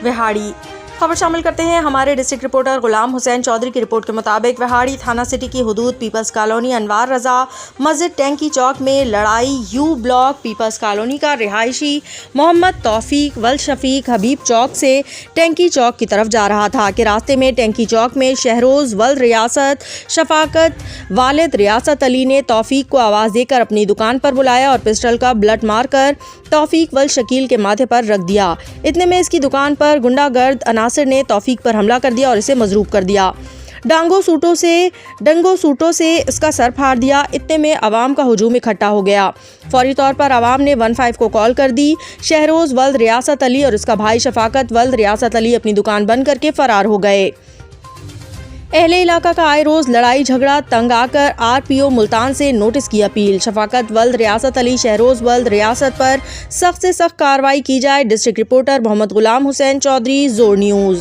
وہاڑی۔ خبر شامل کرتے ہیں ہمارے ڈسٹرکٹ رپورٹر غلام حسین چودھری کی رپورٹ کے مطابق وہاڑی تھانہ سٹی کی حدود پیپلز کالونی انوار رضا مسجد ٹینکی چوک میں لڑائی یو بلاک پیپلز کالونی کا رہائشی محمد توفیق ولد حبیب چوک سے ٹینکی چوک کی طرف جا رہا تھا کہ راستے میں ٹینکی چوک میں شہروز ولد ریاست شفاقت والد ریاست علی نے توفیق کو آواز دے کر اپنی دکان پر بلایا اور پسٹل کا بلٹ مار کر توفیق ولد شکیل کے ماتھے پر رکھ دیا۔ اتنے میں اس کی دکان پر گنڈا گرد عناصر نے توفیق پر حملہ کر دیا اور اسے مضروب کر دیا۔ ڈنگو سوٹوں سے اس کا سر پھاڑ دیا۔ اتنے میں عوام کا ہجوم اکٹھا ہو گیا۔ فوری طور پر عوام نے 15 کو کال کر دی۔ شہروز ولد ریاست علی اور اس کا بھائی شفاقت ولد ریاست علی اپنی دکان بند کر کے فرار ہو گئے۔ اہل علاقہ کا آئے روز لڑائی جھگڑا تنگ آ کر RPO ملتان سے نوٹس کی اپیل۔ شفاقت ولد ریاست علی شہروز ولد ریاست پر سخت سے سخت کارروائی کی جائے۔ ڈسٹرکٹ رپورٹر محمد غلام حسین چودھری، زور نیوز۔